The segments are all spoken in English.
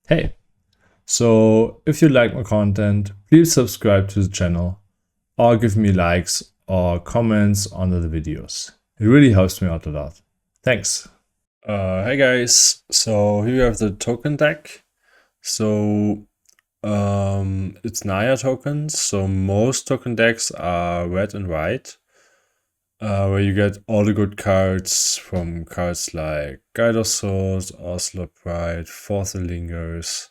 Hey, so if you like my content, please subscribe to the channel or give me likes or comments under the videos. It really helps me out a lot. Thanks. Hey guys, so here you have the token deck. So it's Naya tokens. So most token decks are red and white, where you get all the good cards from cards like Guide of Souls, Oslo Pride, Fourth Lingers,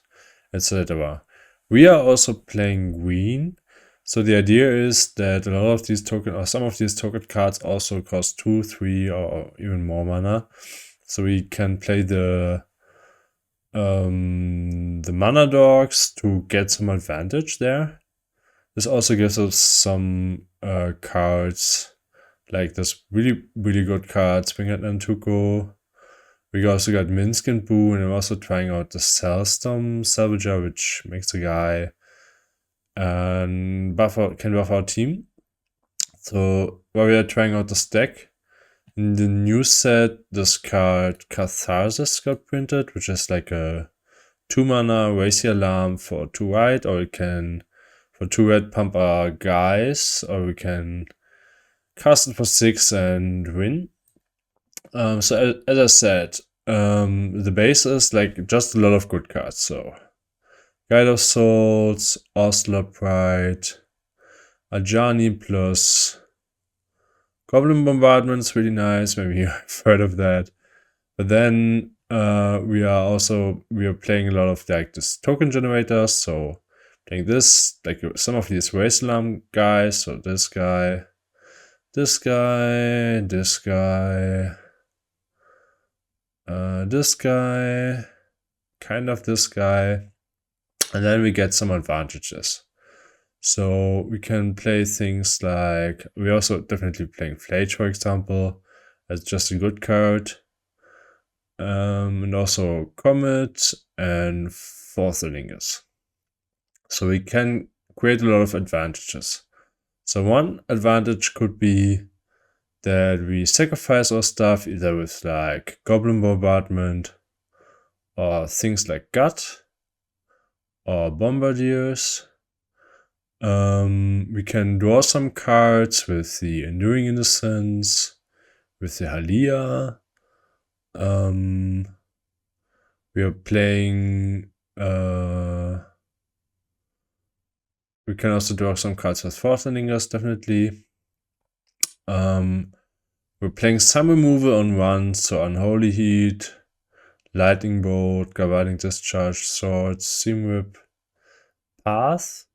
etc. We are also playing green. So the idea is that a lot of these token or some of these token cards also cost 2, 3 or even more mana. So we can play the mana dogs to get some advantage there. This also gives us some cards like this really good card, Springhead and Tuco. We also got Minsk and Boo, and I'm also trying out the Cellstorm Salvager, which makes a guy and can buff our team. So while we are trying out this deck, in the new set, this card Catharsis got printed, which is like a 2 mana raise the alarm for 2 white, or we can for 2 red pump our guys, or we can cast it for 6 and win. So as I said, the base is like just a lot of good cards. So Guide of Souls, Oslo Pride, Ajani plus Goblin Bombardment's really nice. Maybe you've heard of that. But then we are playing a lot of like this token generators. So playing this, like some of these race alarm guys. So this guy, this guy, this guy, this guy, kind of this guy, and then we get some advantages. So we can play things like, we're also definitely playing Flage, for example, as just a good card. And also Comet and Fourth Lingers. So we can create a lot of advantages. So one advantage could be that we sacrifice our stuff either with like Goblin Bombardment or things like Gut or Bombardiers. We can draw some cards with the Enduring Innocence, with the Halia. We are playing. We can also draw some cards with Fourth Lingers, definitely. We're playing some removal on one, so Unholy Heat, Lightning Bolt, Galvanic Discharge, Swords, Seam Whip, Path.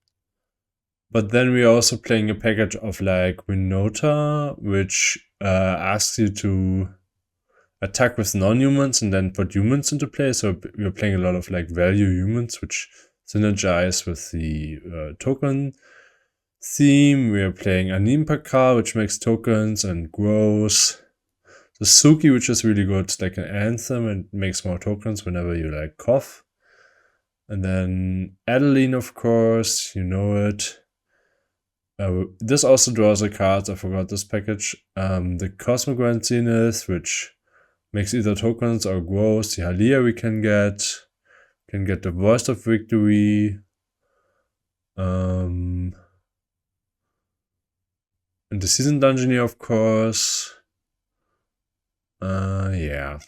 But then we are also playing a package of like Winota, which asks you to attack with non-humans and then put humans into play. So we're playing a lot of like value humans, which synergize with the token theme. We are playing Animpaka, which makes tokens and grows. The Suki, which is really good, like an anthem, and makes more tokens whenever you like cough. And then Adeline, of course, you know it. This also draws a card. I forgot this package. The Cosmic Grand Zenith, which makes either tokens or grows. The Halia we can get. Can get the Voice of Victory. And the Season Dungeoneer, of course. Yeah.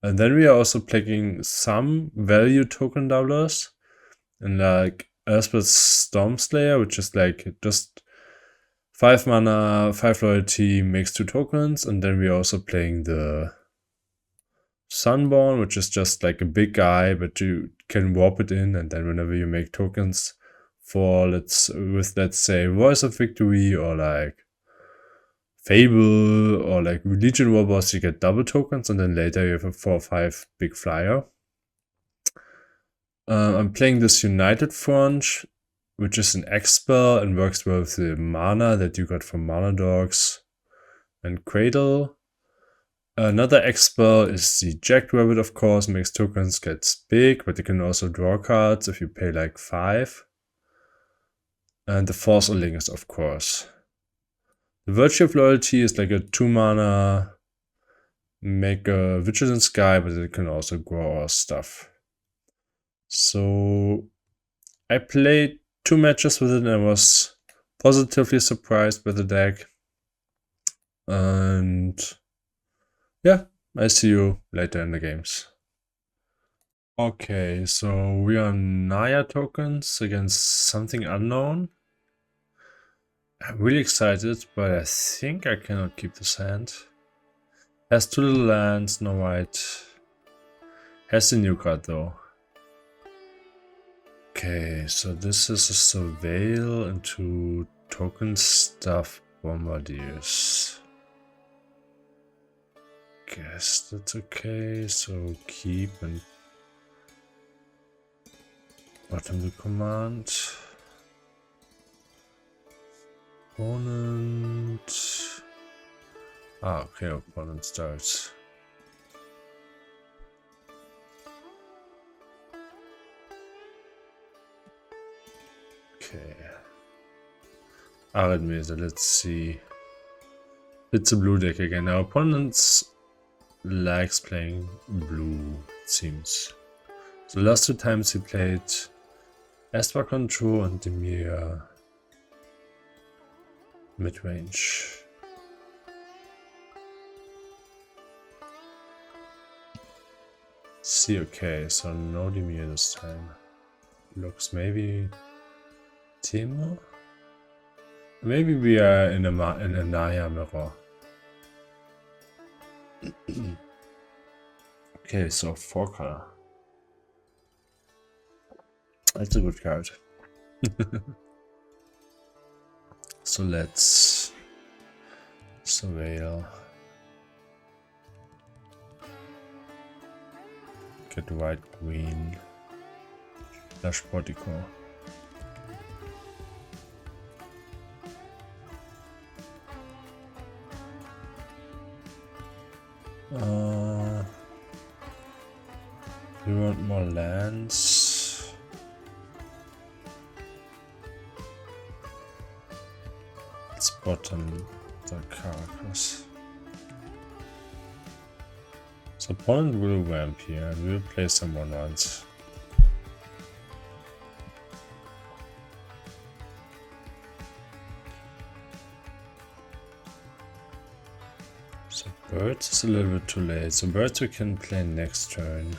And then we are also playing some value token doublers. And like Elspeth's Stormslayer, which is like just 5 mana, 5 loyalty, makes 2 tokens. And then we are also playing the Sunborn, which is just like a big guy, but you can warp it in, and then whenever you make tokens for let's say Voice of Victory or like Fable or like Legion Warboss, you get double tokens, and then later you have a 4 or 5 big flyer. I'm playing this United Front, which is an X spell and works well with the mana that you got from Mana Dogs and Cradle. Another X spell is the Jackrabbit, of course, makes tokens, gets big, but you can also draw cards if you pay like 5. And the Force Lingers, of course. The Virtue of Loyalty is like a 2 mana, make a Vigilance guy, but it can also grow our stuff. So I played 2 matches with it and I was positively surprised by the deck. And yeah, I see you later in the games. Okay, so we are Naya tokens against something unknown. I'm really excited, but I think I cannot keep this hand. Has 2 little lands, no white. Has a new card though. Okay, so this is a surveil into token stuff bombardiers. Guess that's okay, so keep and bottom the command. Opponent. Okay, opponent starts. Okay. Arithmeter, let's see. It's a blue deck again. Our opponent likes playing blue, it seems. So the last 2 times he played Esper Control and Demir mid-range. See, okay, so no Demir this time. Looks maybe Timo? Maybe we are in a Naya mirror. Okay, so 4 color. That's a good card. So let's surveil. Get white green. Flash Portico. We want more lands. Let's bottom the carcass. So opponent will ramp here and we'll play some 1/1s. So birds is a little bit too late. So birds we can play next turn.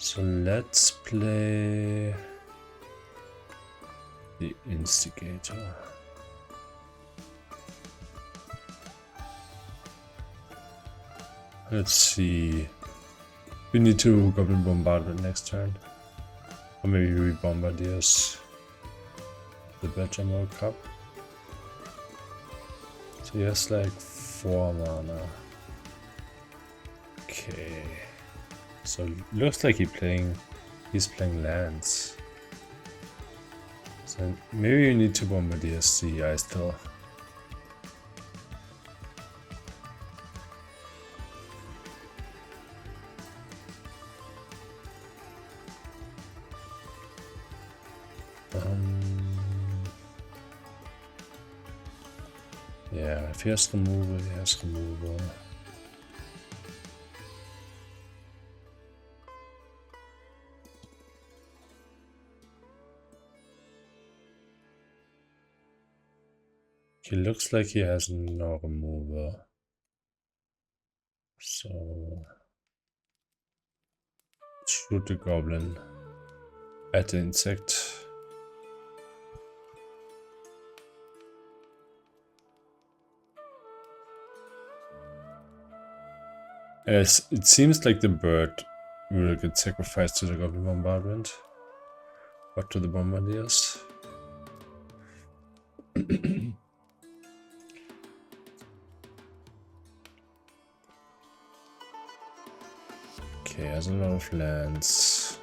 So let's play the Instigator. Let's see. We need to Goblin Bombardment next turn. Or maybe we Bombardiers the Benjamin Cup. So he has like 4 mana. Okay. So looks like he's playing lands. So maybe you need to Bombardier the Ice Tower. Yeah, if he has removal, he has removal. He looks like he has no removal. So shoot the goblin at the insect. As it seems like the bird will get sacrificed to the goblin bombardment. Or to the bombardiers. Okay, has a lot of lands.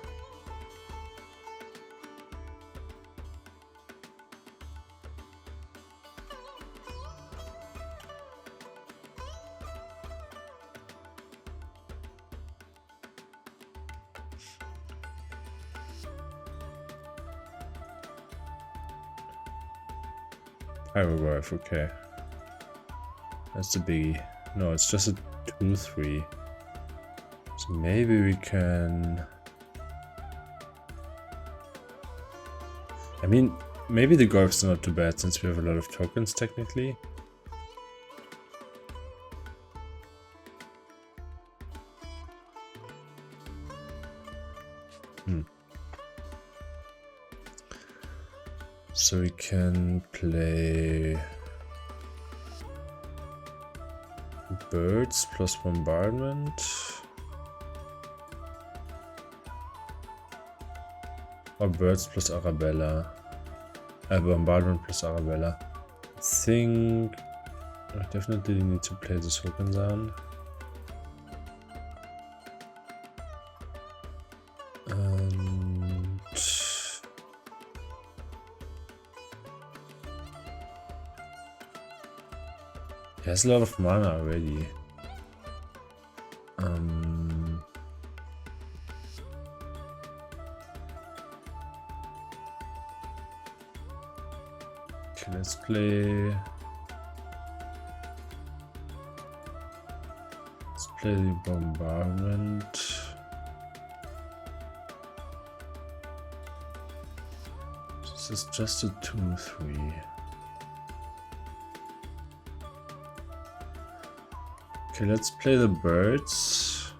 Pyroglyph, okay. That's the biggie. No, it's just a 2/3. So maybe we can... I mean, maybe the Golf's not too bad since we have a lot of tokens technically. So we can play birds plus bombardment. Or birds plus Arabella. Bombardment plus Arabella. I think I definitely need to play the Sokansan. And he has a lot of mana already. Okay, let's play the bombardment. This is just a 2/3. Okay, let's play the birds.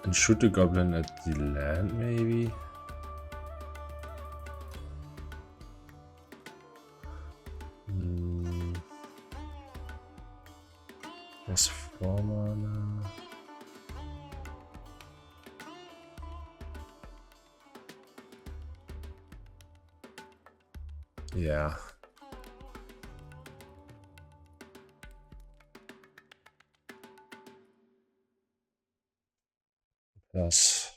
And shoot the goblin at the land, maybe? There's 4 mana. Yeah. Plus.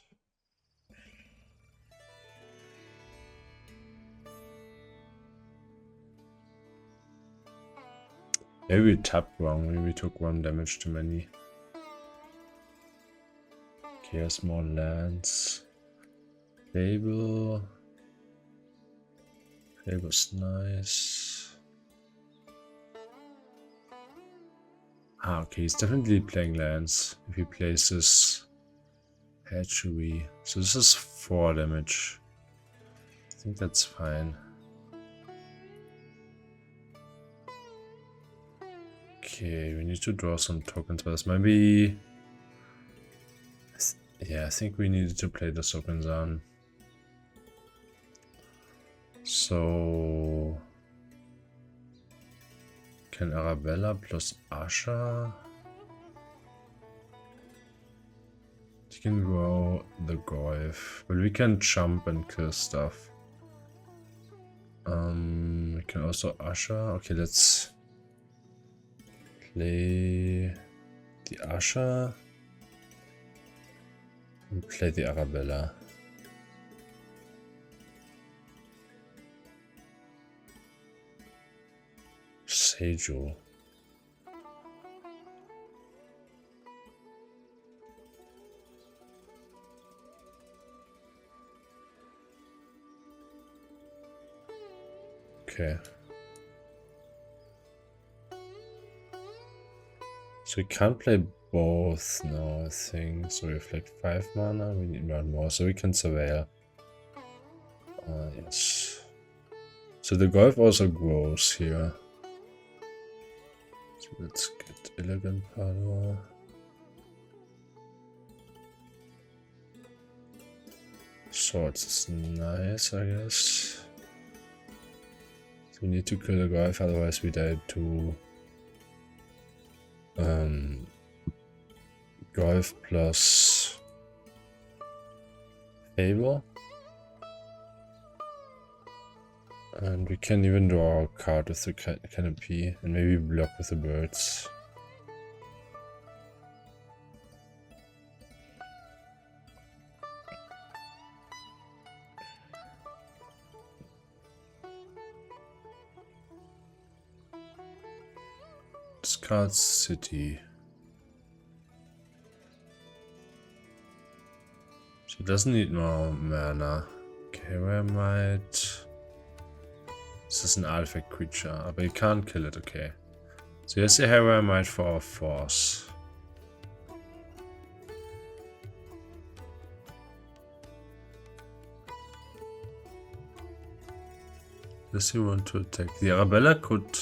Maybe we tapped wrong, maybe we took 1 damage too many. Okay, here's more lands. Fable. Fable's nice. Ah, okay, he's definitely playing lands if he plays this hatchery. So this is 4 damage. I think that's fine. Okay, we need to draw some tokens first. Maybe... yeah, I think we needed to play the Sokansan. So... can Arabella plus Asha? She can grow the Goyf, but we can jump and kill stuff. We can also Asha. Okay, let's play the Asha and play the Arabella. Seijo. Okay. So we can't play both now, I think. So we have like 5 mana, we need 1 more, so we can surveil. Yes. So the Golf also grows here. So let's get Elegant Power. Swords is nice, I guess. So we need to kill the Golf, otherwise we die to Golf plus Fable. And we can even draw a card with the canopy and maybe block with the birds. Discard city. She doesn't need more mana. Okay, where might... this is an artifact creature, but you can't kill it, okay. So here's the Hera Might for our force. Does he want to attack? The Arabella could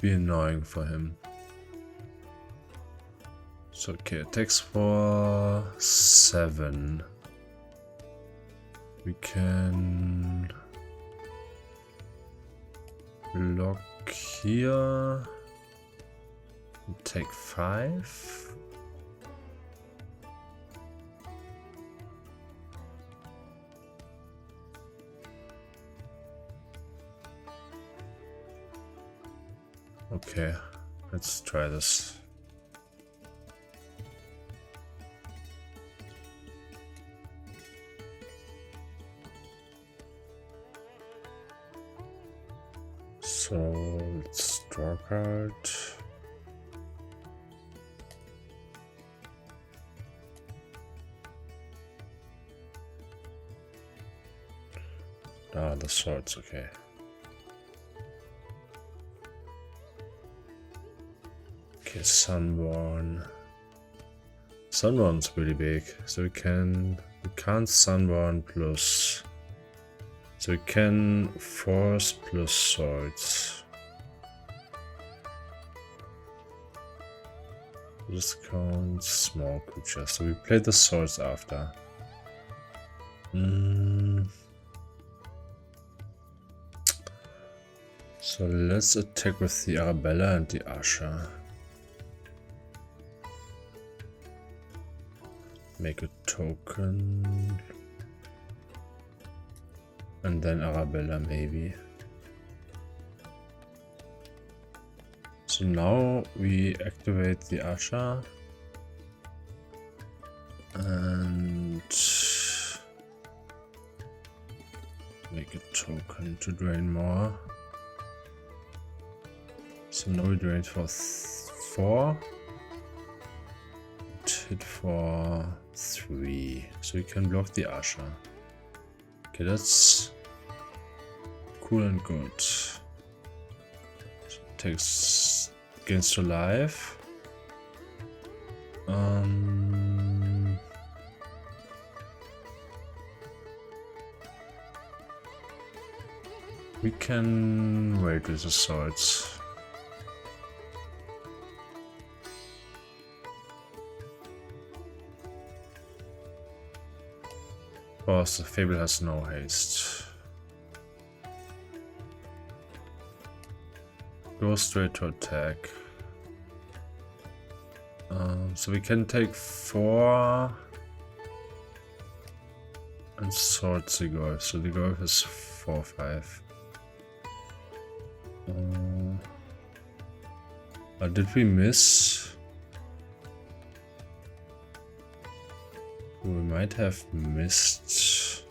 be annoying for him. So okay, attacks for 7. We can block here. Take 5. Okay, let's try this. So let's draw a card. Ah, the swords, okay. Okay, Sunborn. Sunborn's really big, so we can't Sunborn plus. So we can force plus swords. This counts small creatures. So we play the swords after. So let's attack with the Arabella and the Asha. Make a token. And then Arabella maybe. So now we activate the Asha. And make a token to drain more. So now we drain for 4. Hit for 3. So we can block the Asha. Okay, that's cool and good. So takes against your life. We can wait with the swords. Of course, the Fable has no haste. Go straight to attack. So we can take 4 and sword the Golf. So the Golf is 4-5. Did we miss? We might have missed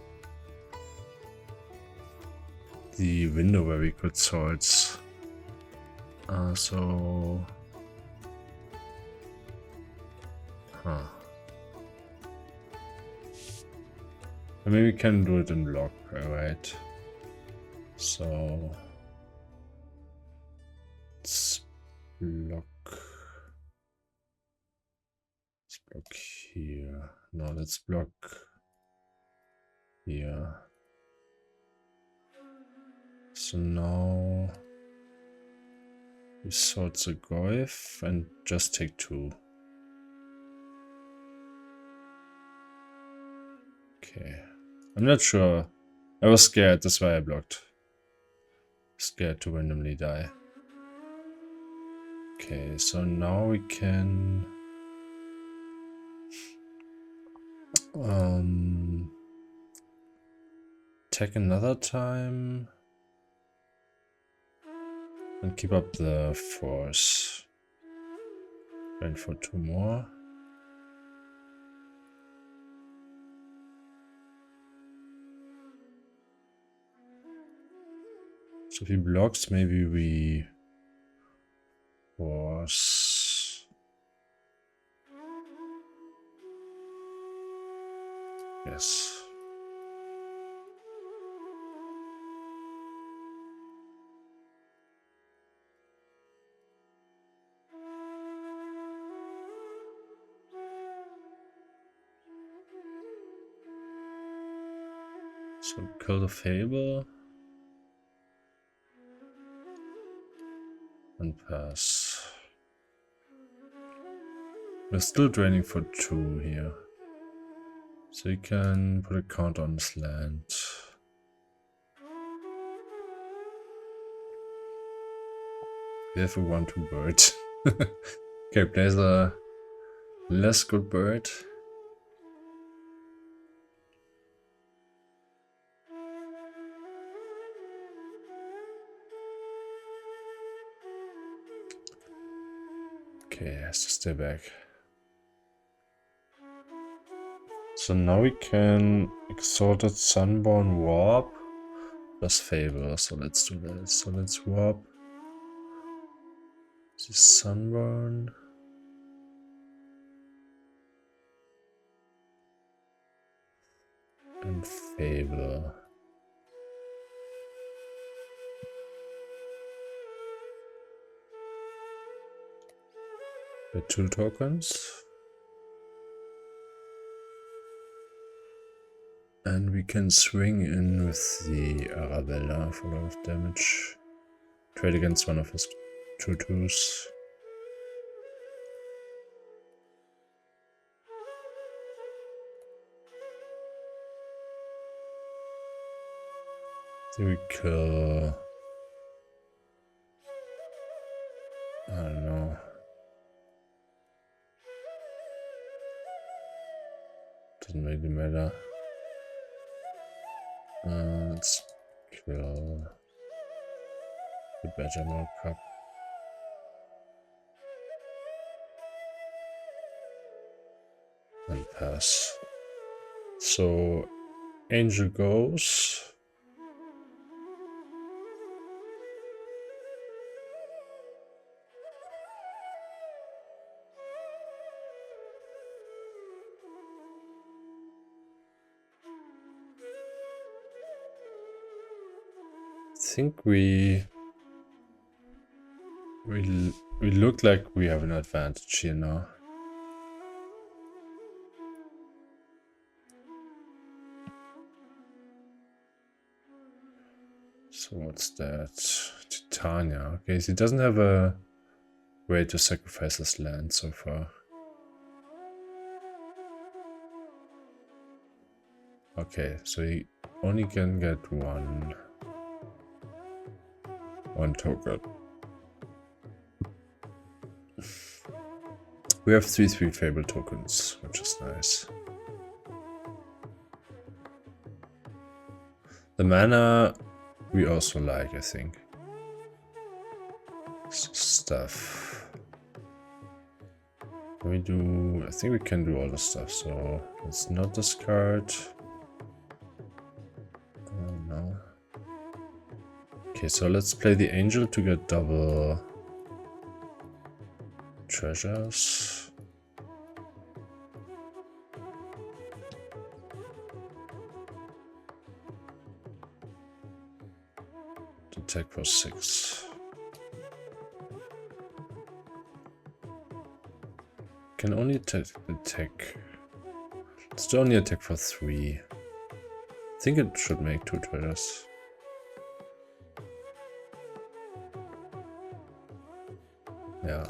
the window where we could swords. So... Maybe we can do it in block, alright. So... Let's block... Let's block here. No, let's block here. So now... We sort the Goyf and just take 2. Okay. I'm not sure. I was scared, that's why I blocked. Scared to randomly die. Okay, so now we can... attack another time. And keep up the force. And for 2 more. So if he blocks, maybe we force. Yes. So kill the Fable. And pass. We're still draining for 2 here. So you can put a count on this land. We have a 1-2 bird. Okay, plays a less good bird. Okay, has to stay back. So now we can Exalted Sunborn Warp plus Fable. So let's do that. So let's warp the Sunborn. And Fable. With 2 tokens. And we can swing in with the Arabella for a lot of damage. Trade against one of his 2/2s. Then we kill... I don't know. Doesn't really matter. Let's kill the Badger Cup. And pass. So Angel goes. I think we look like we have an advantage here now. So what's that? Titania. Okay, so he doesn't have a way to sacrifice his land so far. Okay, so he only can get one token. We have 3/3 Fable tokens, which is nice. The mana we also like, I think. Stuff. I think we can do all the stuff, so let's not discard. Oh no. Okay, so let's play the Angel to get double treasures. Attack for 6. Can only attack. Let's do only attack for 3. I think it should make 2 treasures. Yeah.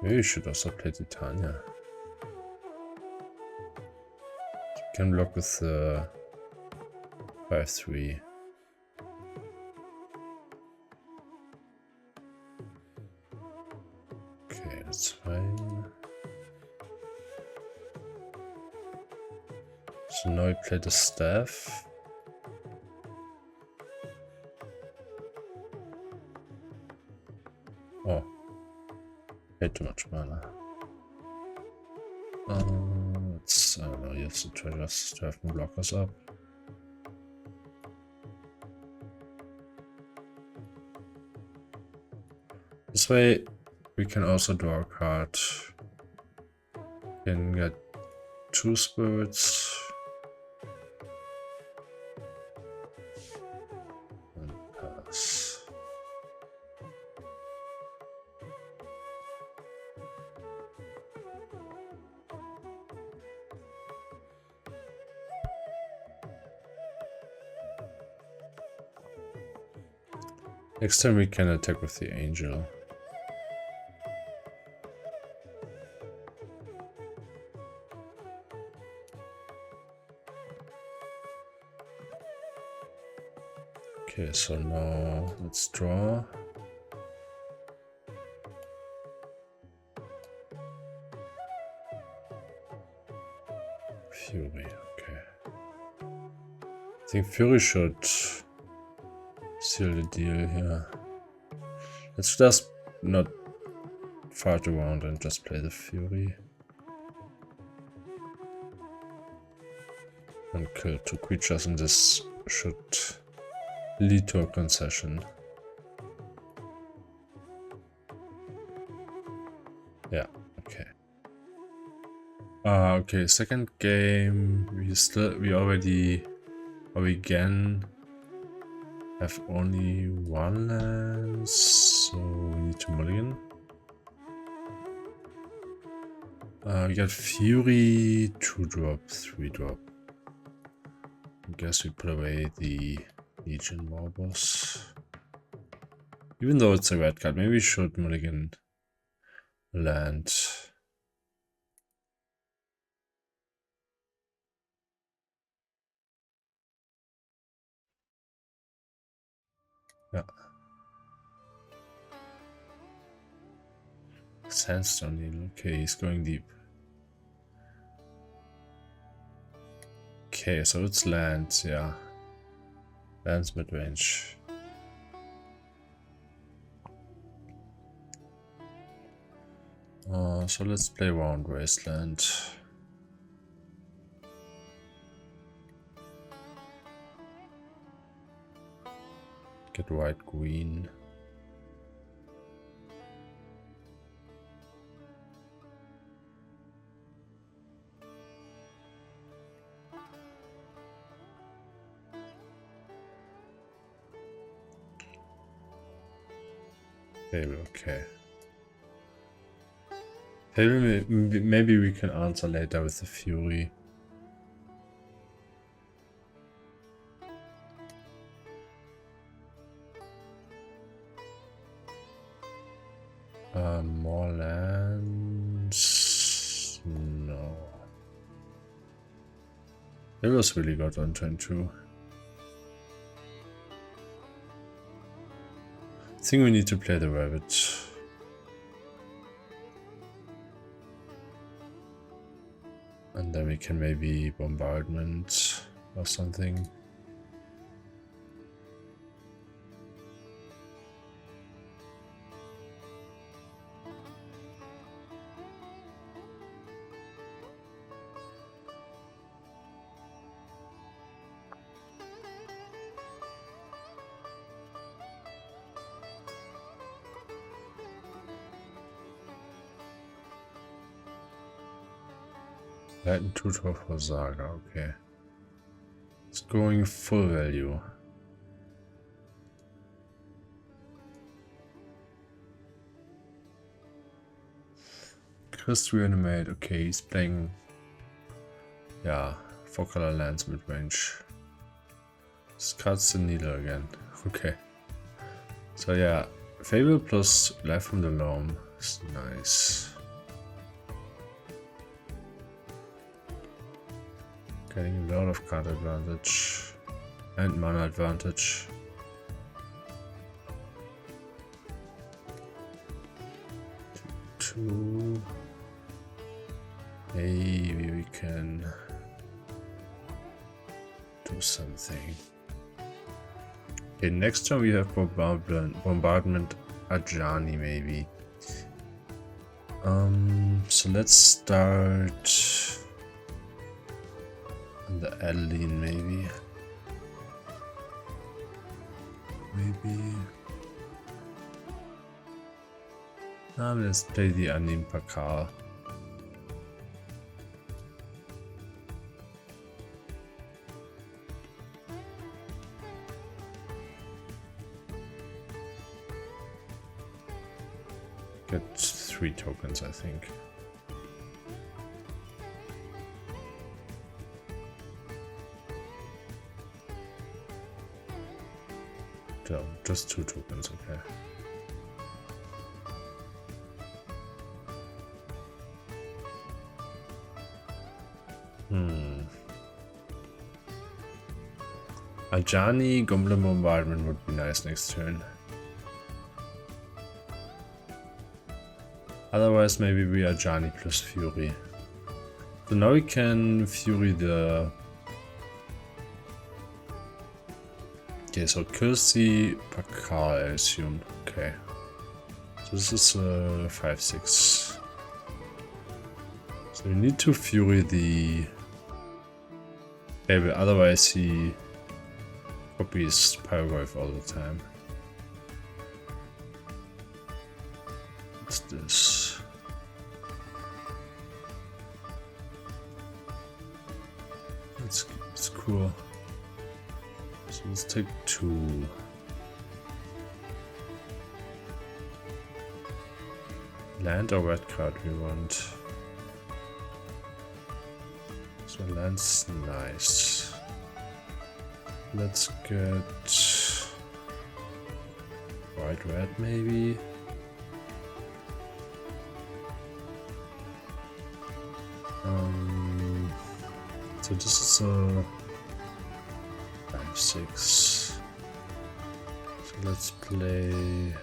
Maybe we should also play Titania. Can block with 5/3. Okay, that's fine. So now we play the staff. Oh, way too much mana. Let's, I don't know, use the treasures to have them block us up. This way we can also draw a card. Can get 2 spirits. And pass. Next time we can attack with the angel. Okay, so now let's draw. Fury, okay. I think Fury should seal the deal here. Let's just not fight around and just play the Fury. And kill 2 creatures, and this should lead to a concession. Yeah, okay. Okay, second game, we again have only 1 land, so we need to mulligan. We got Fury, 2-drop, 3-drop. I guess we put away the Legion Warboss. Even though it's a red card, maybe we should mulligan land. Yeah. Sandstone needle. Okay, he's going deep. Okay, so it's lands, yeah. Lands mid-range. So let's play around Wasteland. Get white green. Okay. Maybe we can answer later with the Fury. More lands? No. It was really good on turn 2. I think we need to play the rabbit. And then we can maybe bombardment or something. Leiten Tutor for Saga, okay. It's going full value. Chris reanimate, okay, he's playing, yeah, 4-color lands mid-range. Cuts the needle again, okay. So yeah, Fable plus Life from the Loam is nice. Getting a lot of card advantage and mana advantage. Two. Maybe we can do something. Okay, next turn we have bombardment Ajani maybe. So let's start on the Adeline maybe. Let's play the Anim Pakal. Get 3 tokens, I think. So, just 2 tokens, okay. Ajani, Goblin Bombardment would be nice next turn. Otherwise, maybe we Ajani plus Fury. So now we can Fury the... Okay, so kills the Pakal, I assume. Okay. So this is 5-6. So we need to Fury the... Maybe otherwise he copies Pyroglyph all the time. What's this? It's cool. So let's take 2. Land or red card we want. So land's nice. Let's get white red maybe. So this is a 5-6. So let's play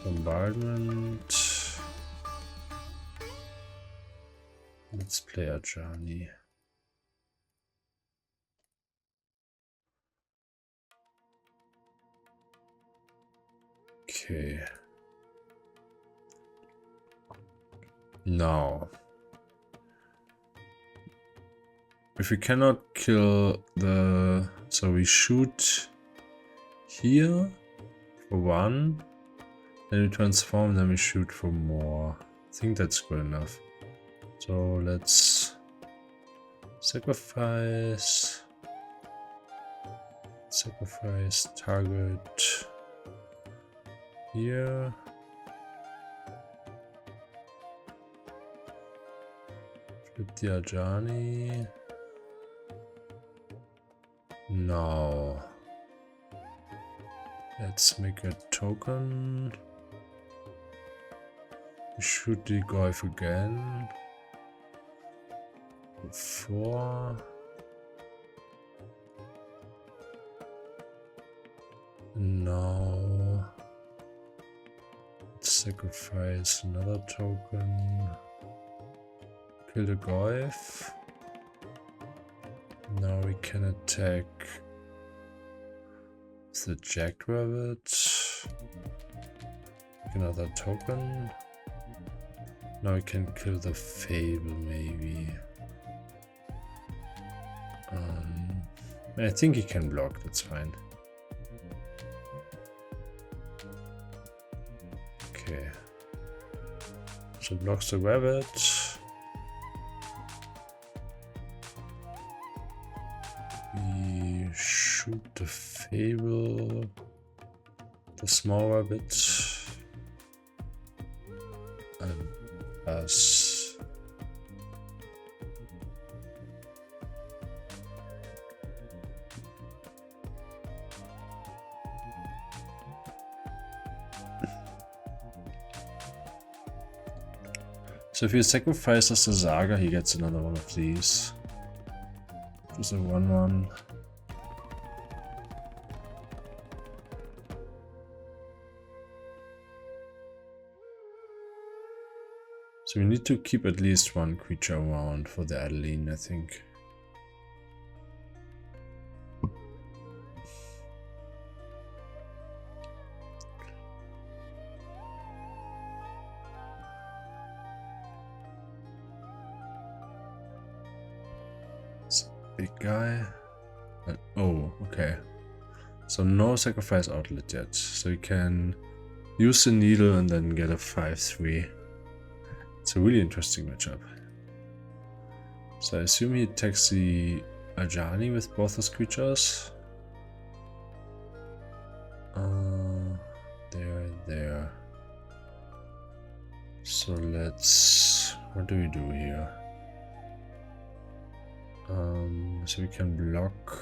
Bombardment. Let's play Ajani. Okay. Now, if we cannot kill the... So we shoot here for 1. Then we transform, then we shoot for more. I think that's good enough. So let's sacrifice target here. Flip the Ajani. Now let's make a token. Shoot the Golf again. 4. Now let's sacrifice another token. Kill the Golf. Now we can attack the Jackrabbit. Another token. Now we can kill the Fable maybe. I think he can block, that's fine. Okay. So blocks the rabbit. We shoot the Fable. The small rabbit. And pass. So if he sacrifices the Saga, he gets another one of these. Just a 1/1. So we need to keep at least one creature around for the Adeline, I think. Big guy. Oh, okay. So no sacrifice outlet yet. So you can use the needle and then get a 5/3. It's a really interesting matchup. So I assume he attacks the Ajani with both his creatures. There. So let's... What do we do here? So we can block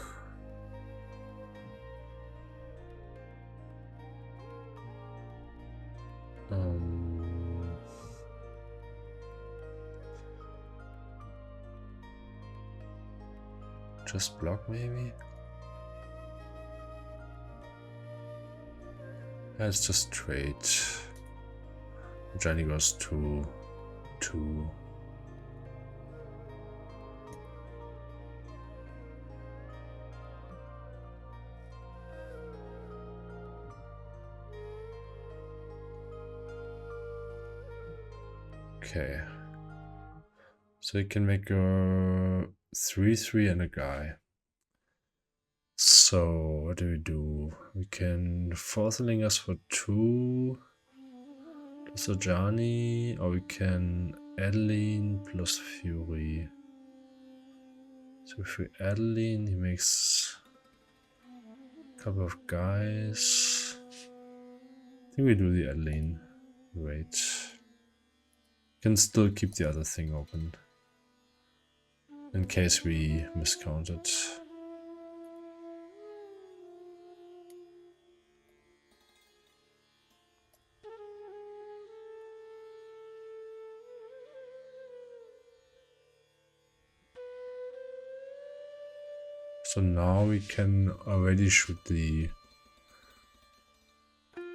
Just block maybe? Let's just trade. Johnny goes to 2. Okay. So you can make a 3/3 and a guy. So what do? We can forcing us for 2 plus a Johnny, or we can Adeline plus Fury. So if we Adeline, he makes a couple of guys. I think we do the Adeline. Wait. Can still keep the other thing open in case we miscount it. So now we can already shoot the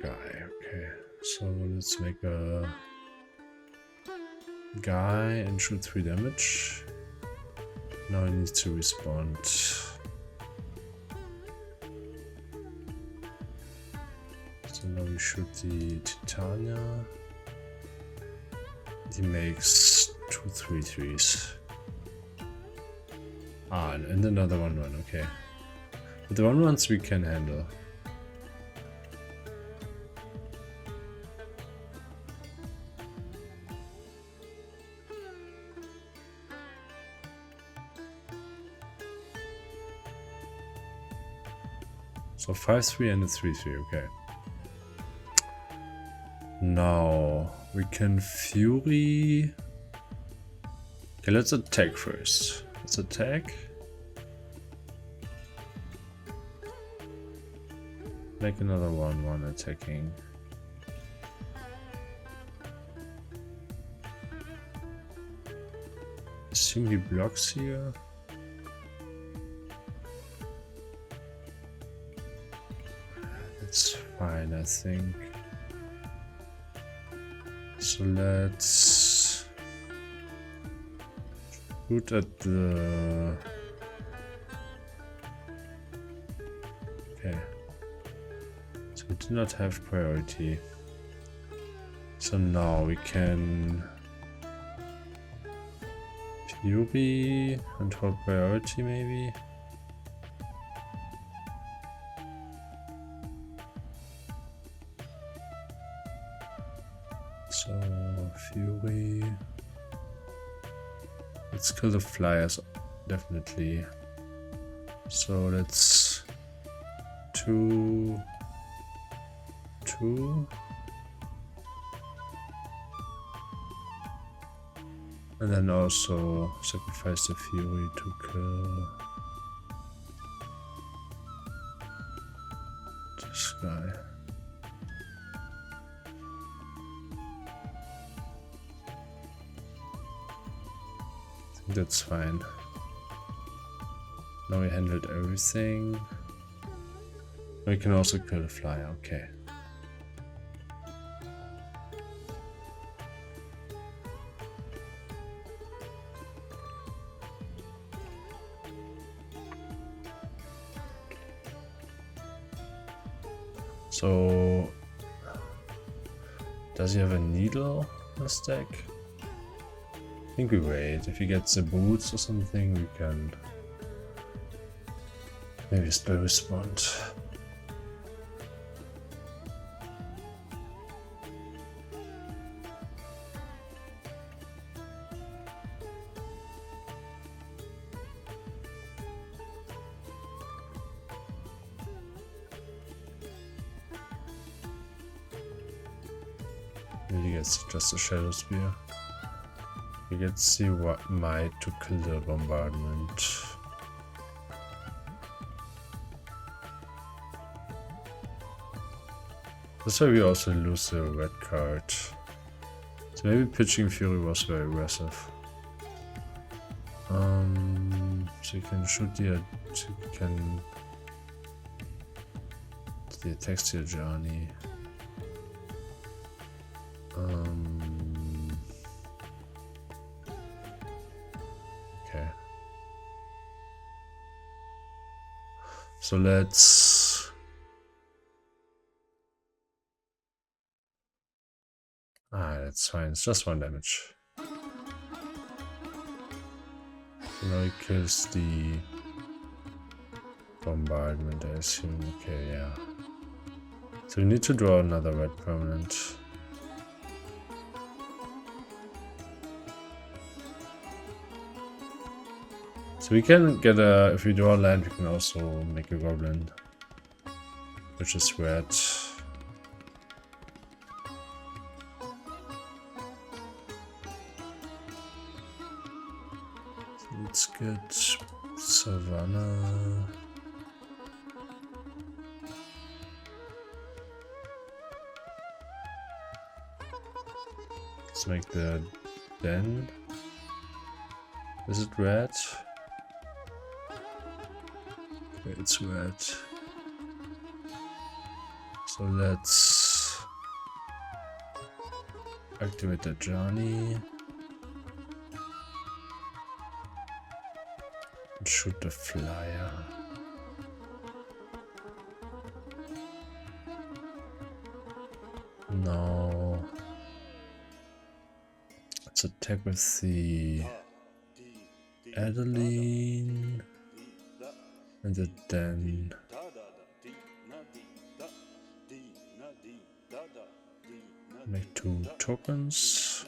guy. Okay, so let's make a guy and shoot 3 damage. Now he needs to respond. So now we shoot the Titania. He makes 2 3/3s. Ah, and another 1/1, okay. But the 1/1s we can handle. So 5/3 and a 3/3, okay. Now we can Fury. Okay, let's attack first. Let's attack. Make another 1/1 attacking. Assume he blocks here. That's fine, I think. So let's shoot at the... Okay. So we do not have priority. So now we can Fury and hold priority maybe. So Fury. Let's kill the flyers definitely. So let's 2 2. And then also sacrifice the Fury to kill this guy. I think that's fine. Now we handled everything. We can also kill the flyer, okay. So, does he have a needle in the stack? I think we wait. If he gets the boots or something, we can maybe still respond. He gets just a shadow spear. He gets the might to kill the bombardment. That's why we also lose the red card. So maybe pitching Fury was very aggressive. So you can shoot the, so you can the attacks to your journey. Okay. So let's that's fine, it's just 1 damage. So now he kills the bombardment, I assume. Okay, yeah. So we need to draw another red permanent. So we can get a, if we draw land, we can also make a goblin, which is red. So let's get Savannah. Let's make the den. Is it red? Okay, it's red. So let's activate the journey and shoot the flyer. No. Let's attack with the Adeline and the den. Make 2 tokens.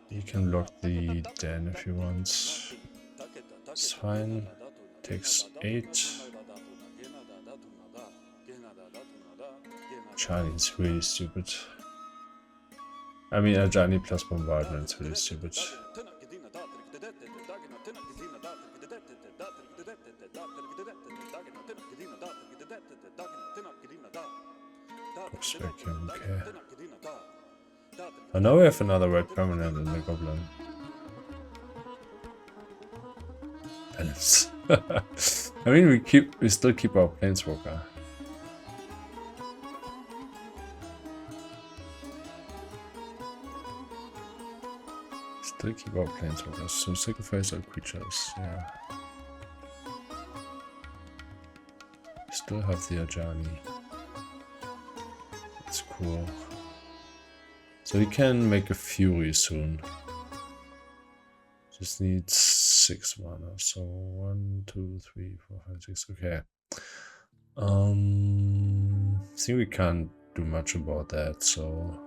You can block the den if you want. It's fine. Takes 8. Johnny is really stupid. I mean, Johnny plus bombardment is really stupid. Vacuum, okay. And now we have another red permanent in the goblin. Balance. I mean, we still keep our planeswalker. Still keep our planeswalkers, so sacrifice our creatures, yeah. Still have the Ajani. That's cool. So we can make a Fury soon. Just needs 6 mana, so 1, 2, 3, 4, 5, 6, okay. I think we can't do much about that, so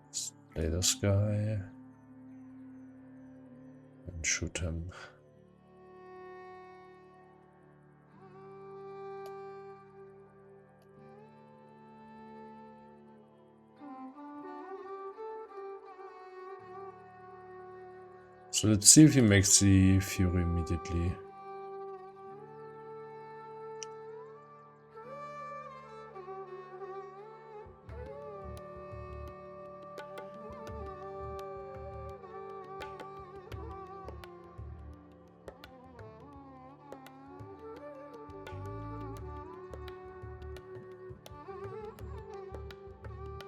let's play this guy and shoot him. So let's see if he makes the Fury immediately.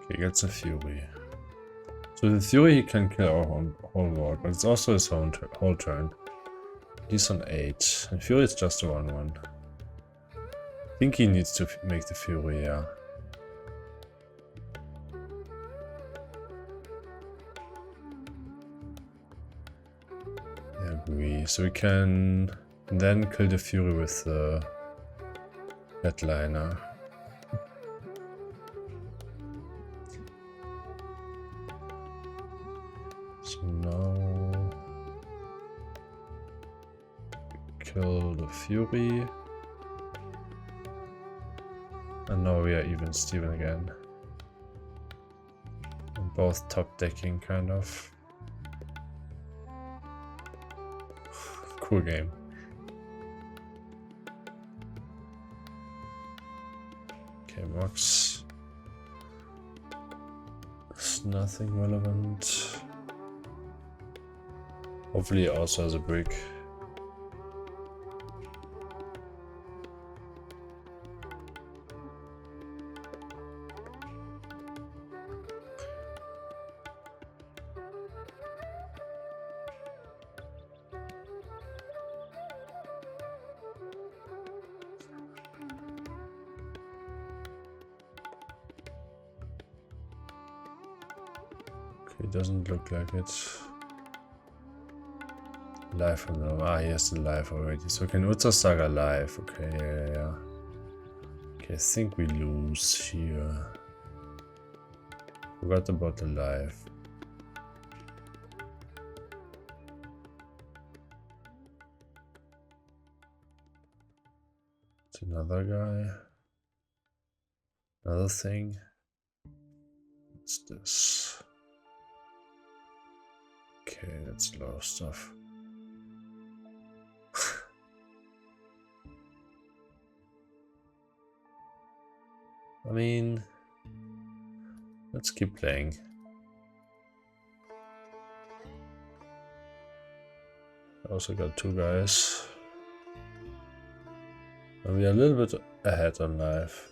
Okay, gets a Fury. So in theory he can kill our whole world, but it's also his whole turn. He's on 8, and Fury is just a 1/1. I think he needs to make the Fury, yeah. I agree. So we can then kill the Fury with the Headliner. So now kill the Fury. And now we are even Steven again. And both top decking kind of. Cool game. Okay, Mox. There's nothing relevant. Hopefully he also has a brick. It doesn't look like it. Live from now. Ah, he has the live already. So can Utsa Saga live. Okay, yeah. Okay, I think we lose here. Forgot about the live. It's another guy. Another thing. What's this? Okay, that's a lot of stuff. I mean, let's keep playing. I also got two guys. And we are a little bit ahead on life.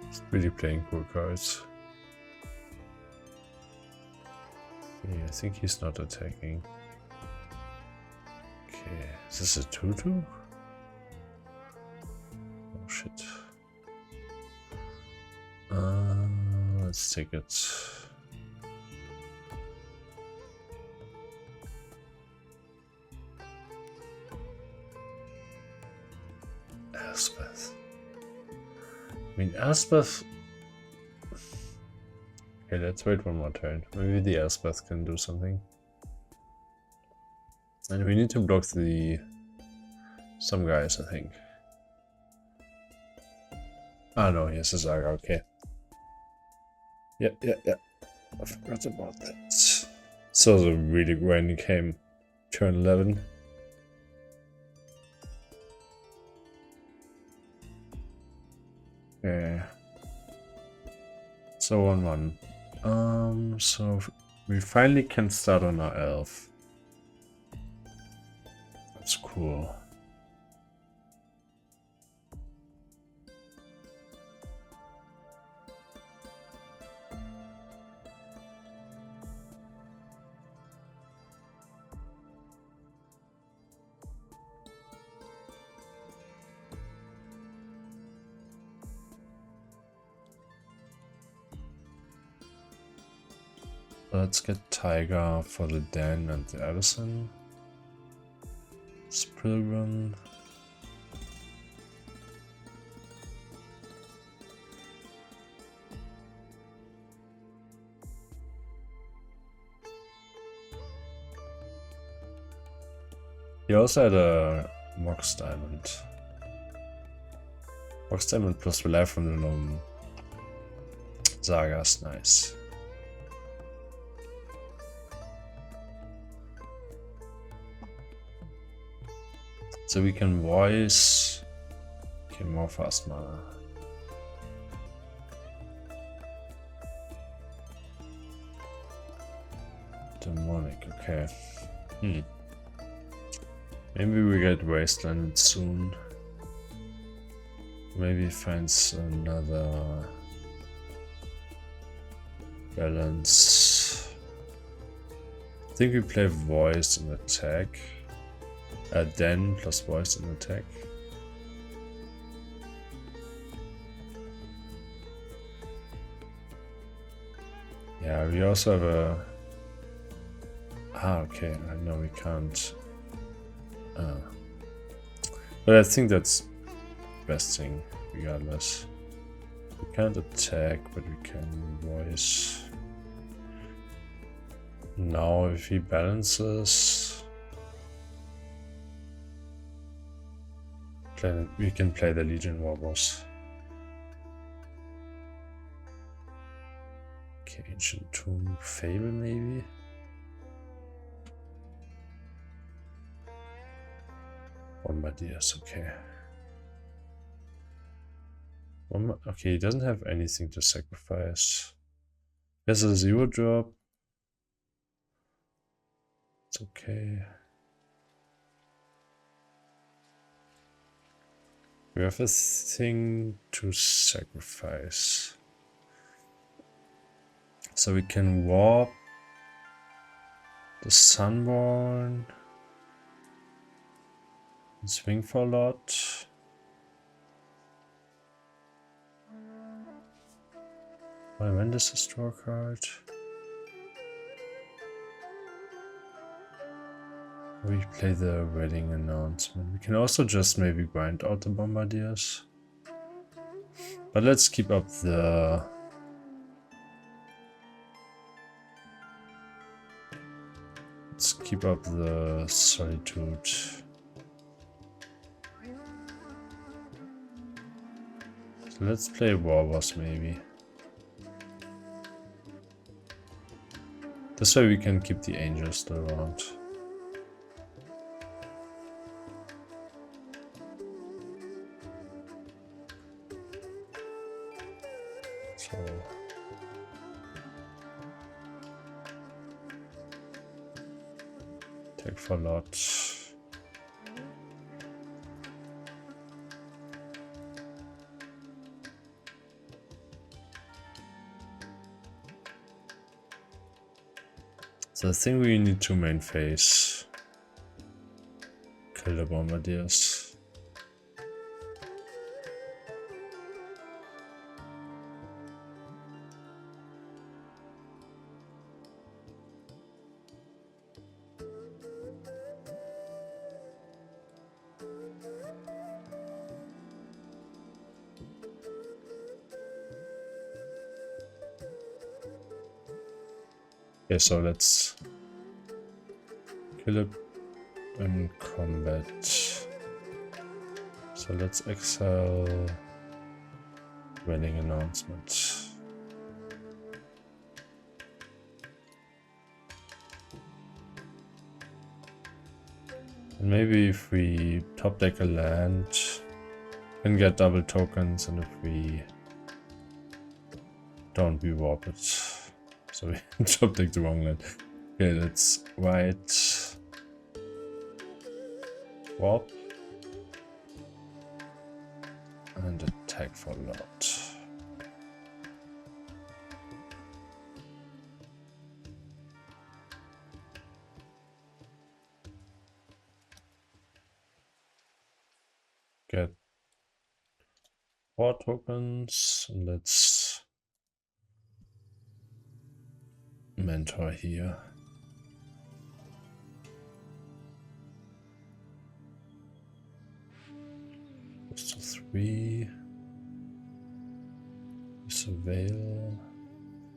He's really playing cool cards. Yeah, I think he's not attacking. Okay, is this a 2-2? Oh shit. Let's take it. Elspeth. I mean, Elspeth. Okay, let's wait one more turn. Maybe the Elspeth can do something. And we need to block some guys, I think. Ah no, he has a Saga, okay. Yeah. I forgot about that. So the really when he came turn 11. Yeah. So 1-1. So we finally can start on our elf. That's cool. Let's get Tiger for the Den and the Addison. Pilgrim. He also had a Mox Diamond. Mox Diamond plus Relief from the Gnome. Saga's nice. So we can voice. Okay, more fast mana. Demonic, okay. Maybe we get Wasteland soon. Maybe finds another balance. I think we play voice in attack. Den plus voice in attack. Yeah, we also have a... Ah, okay, I know we can't... But I think that's the best thing, regardless. We can't attack, but we can voice. Now, if he balances... we can play the Legion Warboss. Okay, ancient tomb, fable maybe. Bombardiers, okay. Okay, he doesn't have anything to sacrifice. There's a 0 drop. It's okay. We have a thing to sacrifice. So we can warp the Sunborn and swing for a lot. When does this draw card? We play the wedding announcement. We can also just maybe grind out the Bombardiers. But let's keep up the... Let's keep up the Solitude. So let's play Warboss maybe. This way we can keep the Angels still around. So... Take for a lot. So I think we need to main phase. Kill the Bombardiers. Okay, so let's kill it in combat. So let's exile wedding announcement. And maybe if we top deck a land, we can get double tokens, and if we don't, we warp it. So we top deck the wrong land. Okay, let's white warp and attack for a lot. Get 4 tokens, and let's mentor here. Goes to 3. Surveil.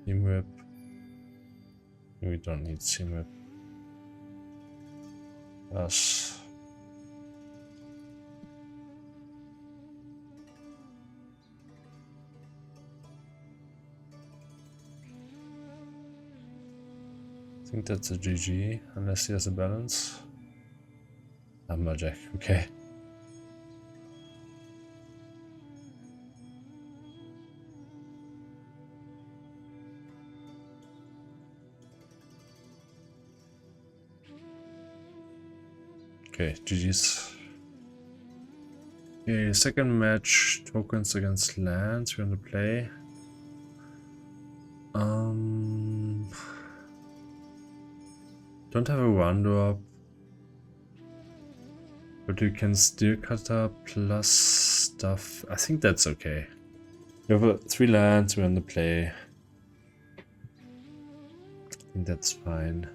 Team whip. We don't need team whip. Us. I think that's a GG, unless he has a balance. Jack, okay. Okay, GG's. Okay, second match, tokens against lands, we're gonna play. Don't have a 1-drop, but you can steel cutter plus stuff. I think that's okay. We have 3 lands, we're gonna play. I think that's fine.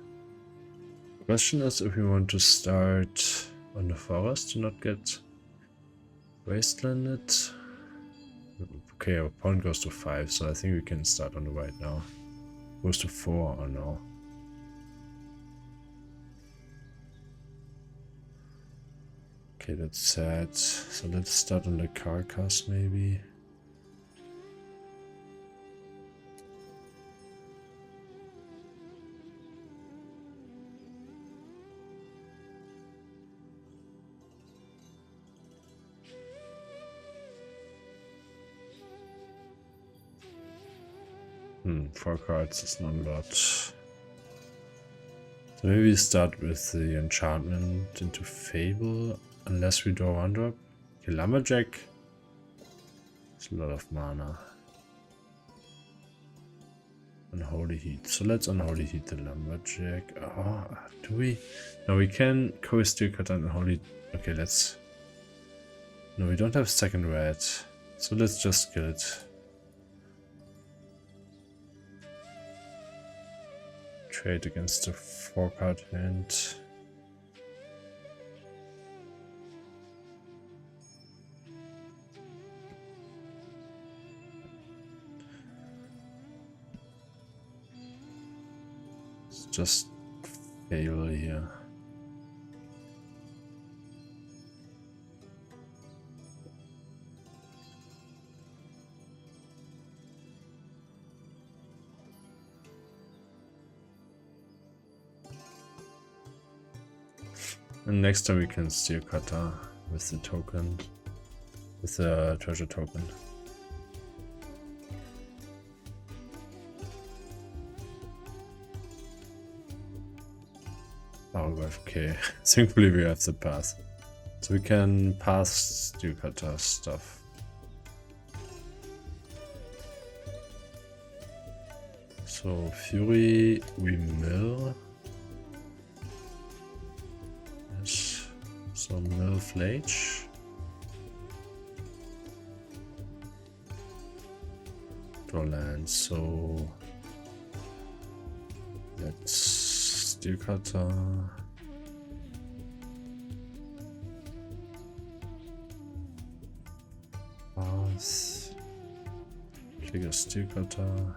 Question is if we want to start on the forest to not get wastelanded. Okay, our pawn goes to 5, so I think we can start on the white now. Goes to 4 or no. Okay, that's sad. So let's start on the carcass maybe. 4 cards is not a lot. So maybe we start with the enchantment into Fable, unless we draw 1 drop. Okay, Lumberjack. It's a lot of mana. Unholy Heat. So let's Unholy Heat the Lumberjack. Oh, do we? No, we can co-steal cut and Unholy. Okay, let's. No, we don't have second red. So let's just kill it. Trade against the 4 card hand. It's just fail here. And next time we can steal Kata with the token, with the treasure token. Oh, okay. Thankfully we have the path. So we can pass steal Kata stuff. So Fury, we mill. Yes. So mill Flage. Draw land. So let's steal Kata. Pass. Trigger steal Kata.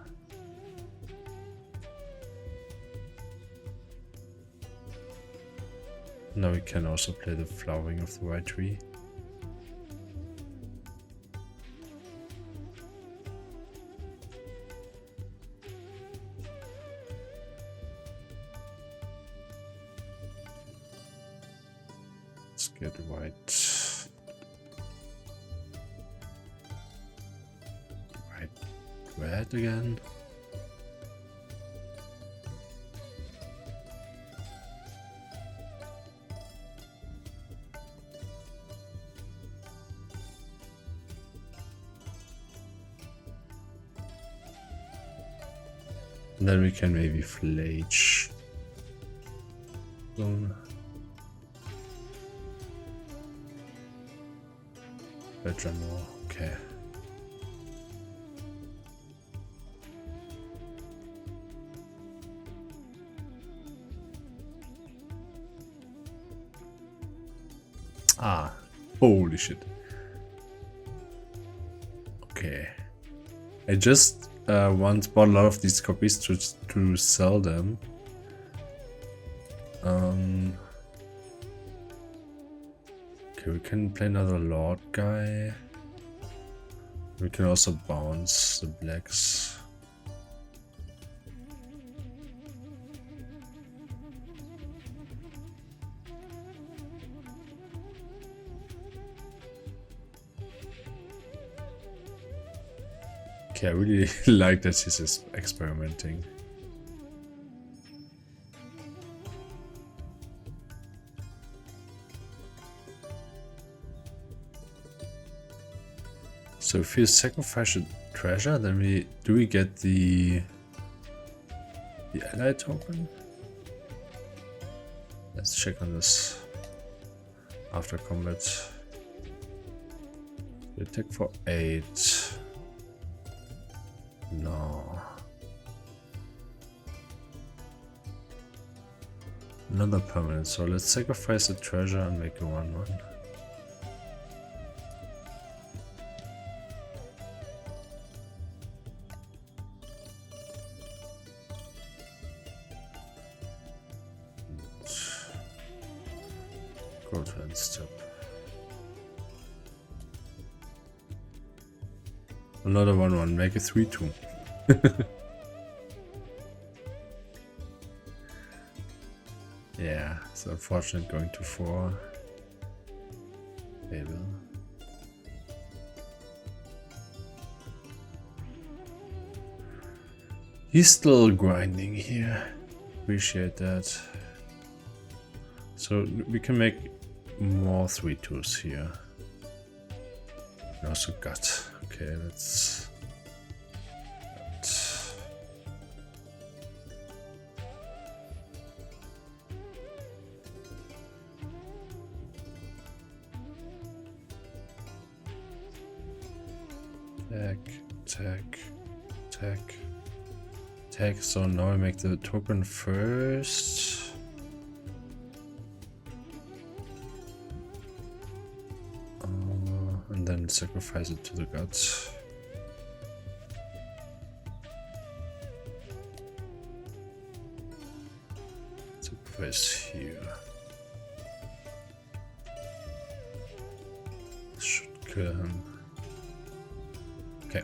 Now we can also play the flowering of the white tree. Let's get white. Red again. And then we can maybe Flage. Better more, okay. Ah, holy shit. Okay. I just once bought a lot of these copies to sell them. Okay, we can play another Lord guy. We can also bounce the blacks. Okay, I really like that he's experimenting. So if we sacrifice a treasure, then we get the ally token? Let's check on this after combat. We attack for 8. No. Another permanent, so let's sacrifice a treasure and make a 1/1. Go to end step. Another 1/1, make a 3/2. Yeah, it's unfortunate going to 4. Maybe. He's still grinding here. Appreciate that. So we can make more 3-2s here. We also got. Okay, let's. Attack. So now I make the token first. And then sacrifice it to the gods. Sacrifice here. This should kill him. Okay.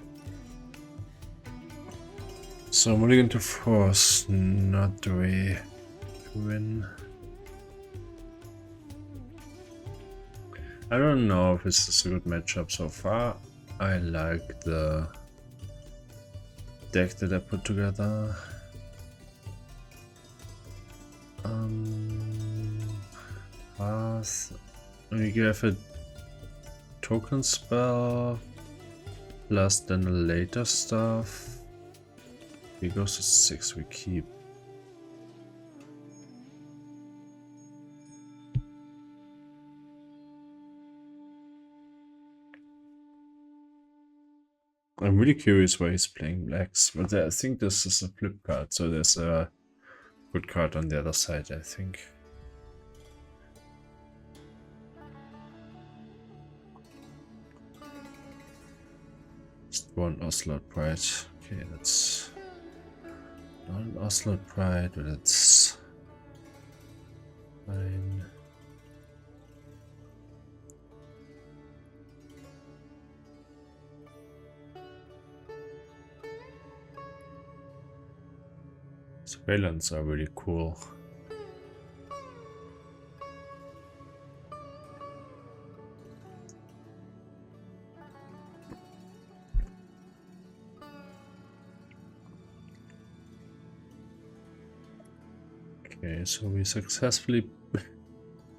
So I'm really going to force not the way to win. I don't know if this is a good matchup so far. I like the deck that I put together. Pass. We give a token spell plus then the later stuff. He goes to 6, we keep. I'm really curious why he's playing blacks, but I think this is a flip card, so there's a good card on the other side, I think. Just one Ocelot Pride. Okay, that's not an Ocelot Pride, but it's fine. Surveillance are really cool. Okay, so we successfully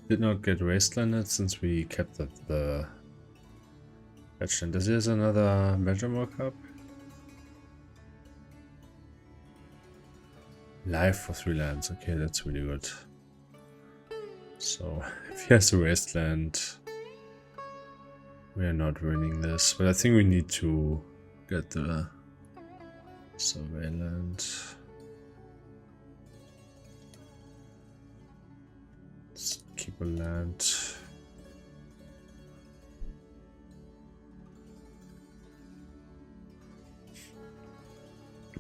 did not get Wastelanded since we kept the Fetchland. This is another Benjamin Cup. Life for 3 lands. Okay, that's really good. So if he has a Wasteland, we are not winning this. But I think we need to get the Surveillance. Let's keep a land.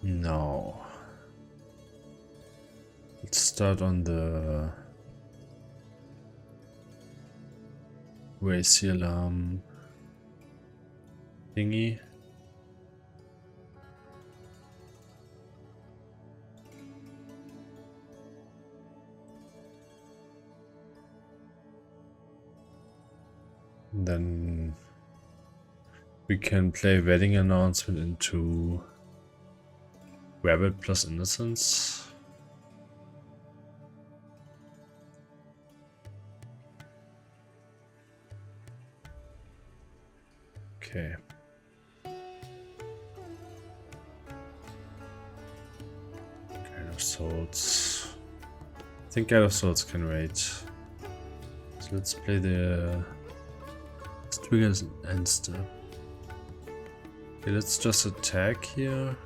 No. Let's start on the race alarm thingy. Then we can play wedding announcement into Rabbit plus Innocence. Okay. Guide of Swords. I think Guide of Swords can wait. So let's play the triggers and step. Okay, let's just attack here.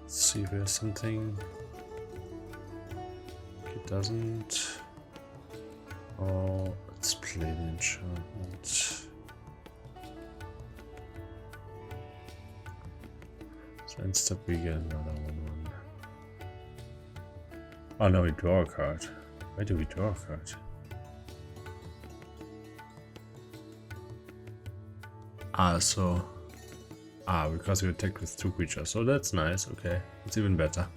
Let's see if we have something. It doesn't. Oh, let's play the enchantment. So end step we get another 1/1. Oh no, we draw a card. Why do we draw a card? Because we attack with 2 creatures, so that's nice, okay. It's even better.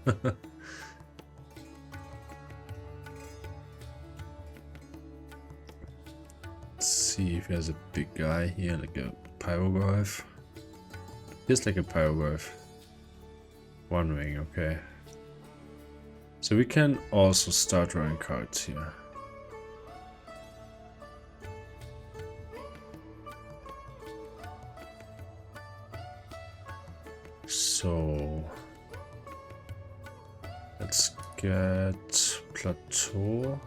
Let's see if he has a big guy here, like a Pyroglyph. Here's like a Pyroglyph. One wing, okay. So we can also start drawing cards here. So let's get plateau.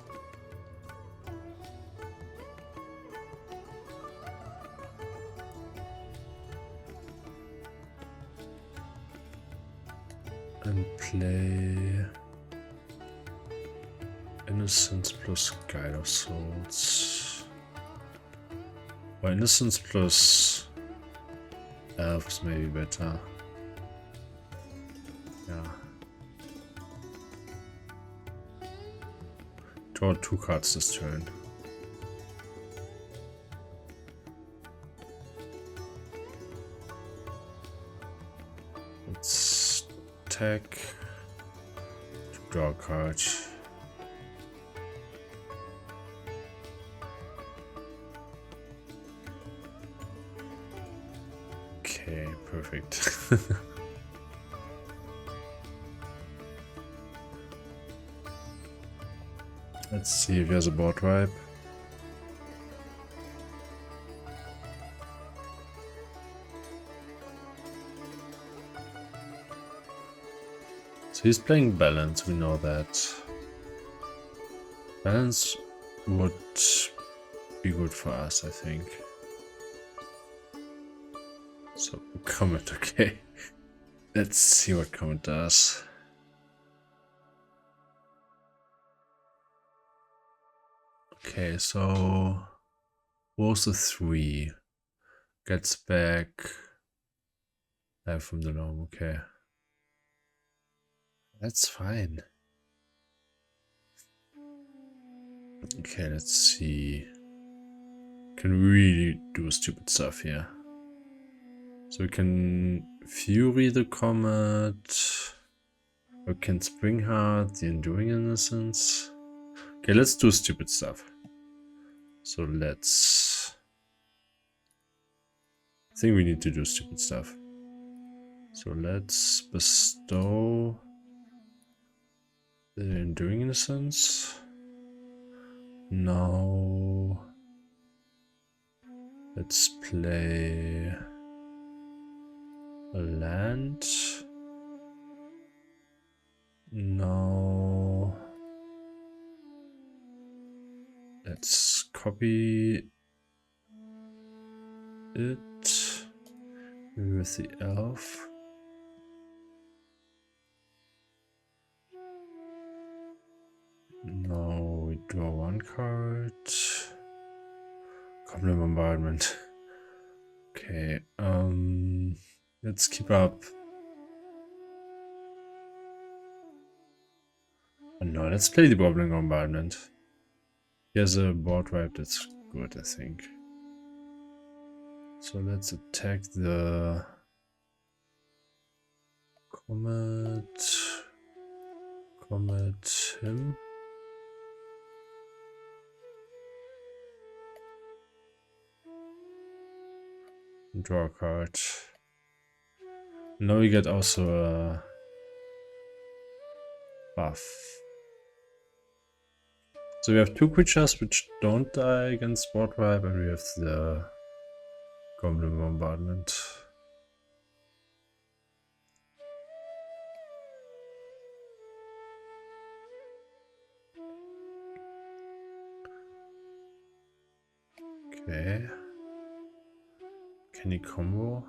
And play Innocence plus Guide of Souls. Or Innocence plus Elf is maybe better. Yeah. Draw 2 cards this turn. Let's attack. Draw a card. Okay, perfect. Let's see if he has a board wipe. So he's playing balance, we know that. Balance would be good for us, I think. So, Comet, okay. Let's see what Comet does. Okay, so was a 3. Gets back life from the norm, okay. That's fine. Okay, let's see. Can we really do stupid stuff here? So we can Fury the Comet. We can Spring Heart, the Enduring Innocence. Okay, let's do stupid stuff. So let's... I think we need to do stupid stuff. So let's bestow the Enduring Innocence. Now let's play a land. Now let's copy it with the elf. Now we draw 1 card. Goblin Bombardment. Okay, let's keep up. Oh no, let's play the Goblin Bombardment. He has a board wipe that's good, I think. So let's attack the Comet. Comet him. Draw a card. Now we get also a buff. So we have 2 creatures which don't die against board wipe, and we have the Goblin Bombardment. Okay. Can he combo?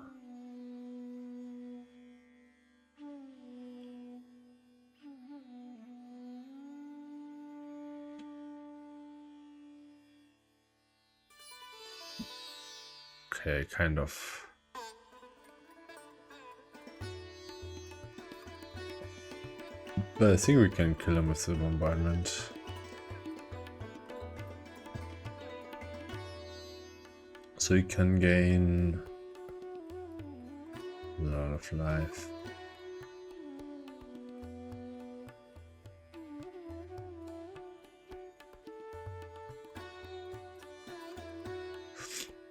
Okay, kind of. But I think we can kill him with the bombardment. So he can gain a lot of life.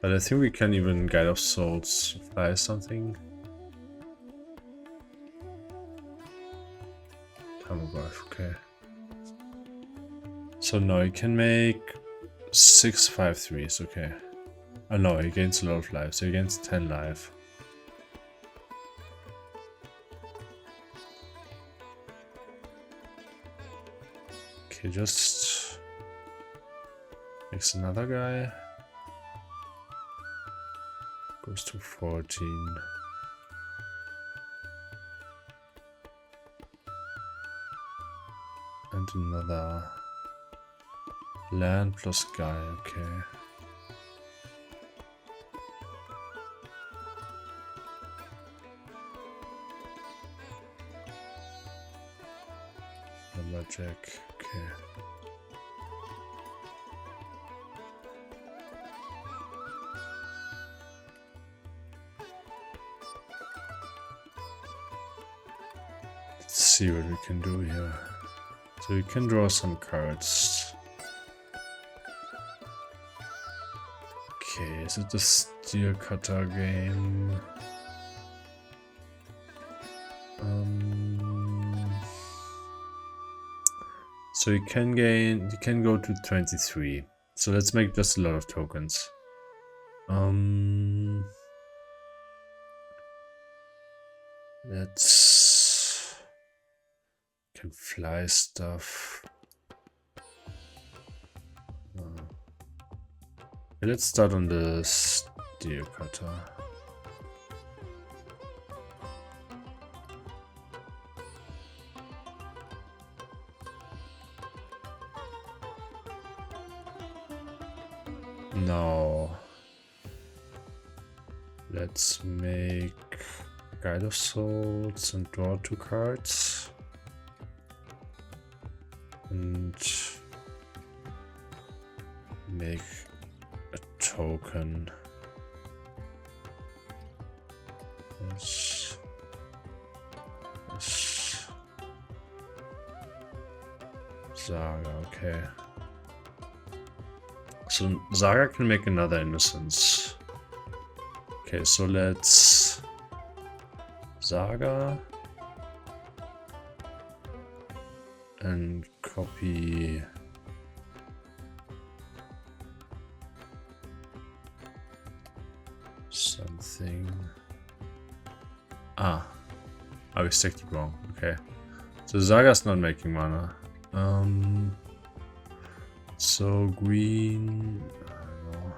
But I think we can even Guide of Souls fly something. Hammerbarf, okay. So now he can make 6 5/3s, okay. Oh no, he gains a lot of life, so he gains 10 life. Okay, just makes another guy. Goes to 14. And another land plus guy, okay. Lumberjack, okay. Let's see what we can do here. So we can draw some cards. Okay, is it the steel cutter game? So you can go to 23. So let's make just a lot of tokens. Let's can fly stuff. Let's start on the steel cutter. Now let's make Guide of Souls and draw 2 cards. And make a token. Yes. Saga, okay. So Saga can make another Innocence. Okay, so let's Saga and copy something. I was technically wrong. Okay, so Saga's not making mana. So green. I don't know.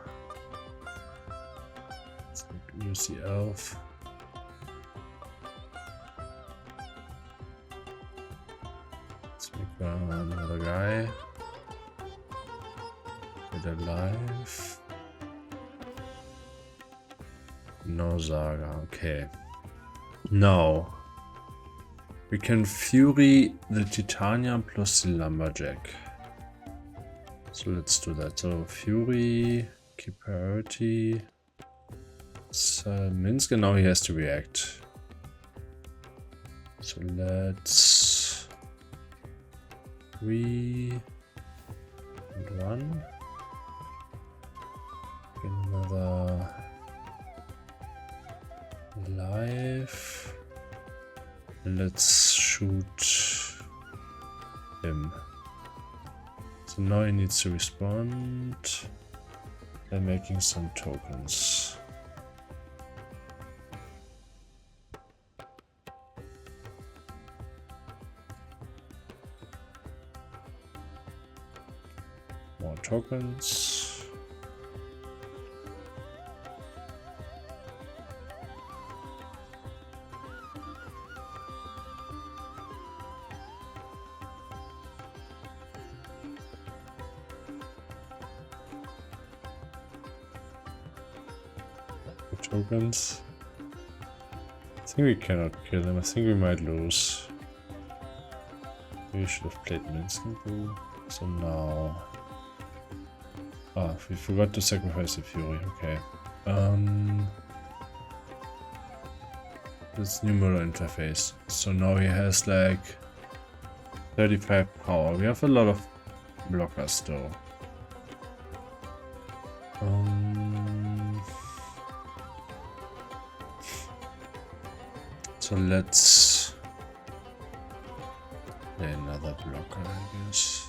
Let's use the elf. Let's make another guy. Get alive. No Saga. Okay. Now we can Fury the Titania plus the Lumberjack. So let's do that. So Fury, keep priority. Minsk, and now he has to react. So let's 3 and 1. Get another life. And let's shoot him. So now he needs to respond by making some tokens. More tokens. Tokens. I think we cannot kill him. I think we might lose. We should have played Minsk and Blue. So now. We forgot to sacrifice the Fury. Okay. This new model interface. So now he has like 35 power. We have a lot of blockers though. So let's play another blocker, I guess.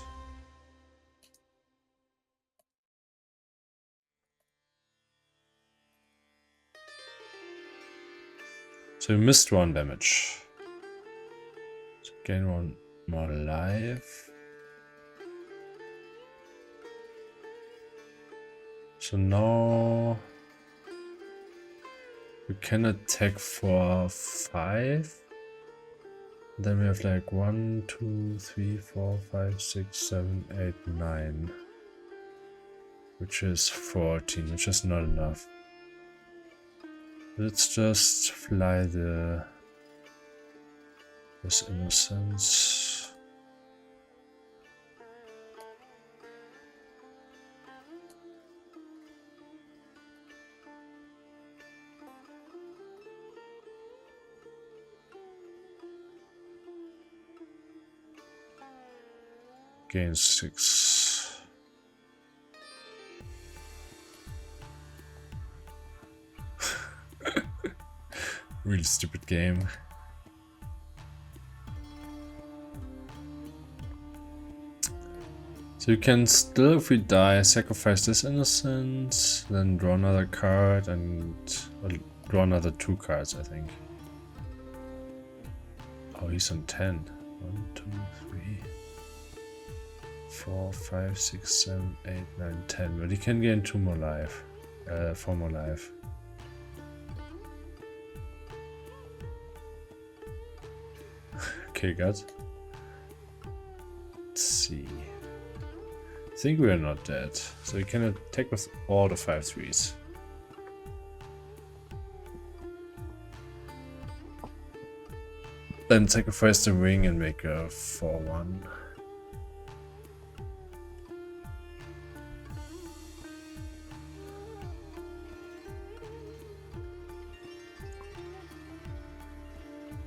So you missed 1 damage. So gain 1 more life. So now we can attack for 5. Then we have like 1, 2, 3, 4, 5, 6, 7, 8, 9. Which is 14, which is not enough. Let's just fly this innocence. Gain 6. Really stupid game. So you can still, if we die, sacrifice this innocence, then draw another card and draw another 2 cards, I think. Oh, he's on 10. 1, 2, 3, 4, 5, 6, 7, 8, 9, 10. But he can gain 2 more life. 4 more life. Okay, good. Let's see. I think we are not dead. So we can attack with all the 5/3s. Then sacrifice the ring and make a 4/1.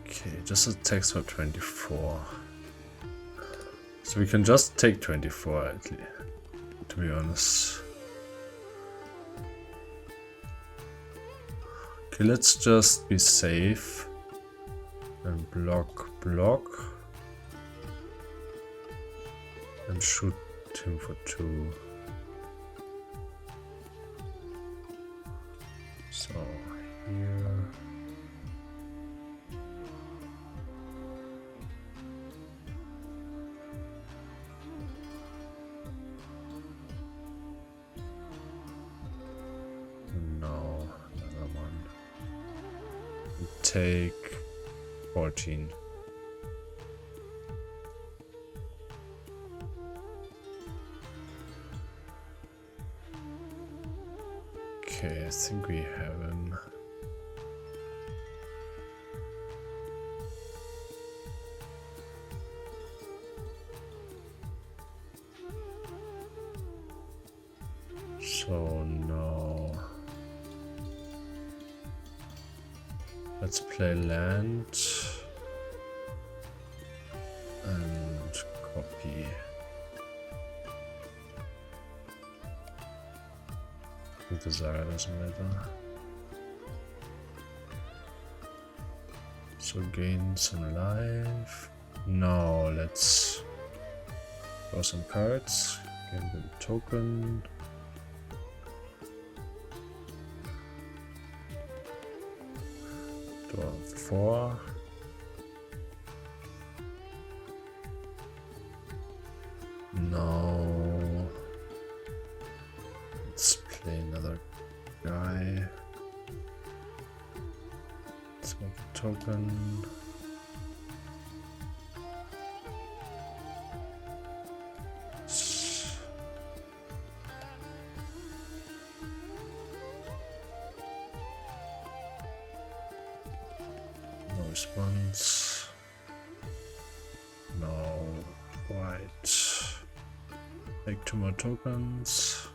Okay, just attacks for 24. So we can just take 24 at least, to be honest. Okay, let's just be safe. And block. And shoot him for 2. So here. No, another one. Take 14. Okay, I think we have him. So no. Let's play land and copy. The Saga doesn't matter. So gain some life. Now let's draw some cards. Gain the token. Draw 4. Now let's play another guy. Let's make a token. No response. No white. Make 2 more tokens.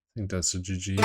I think that's a GG.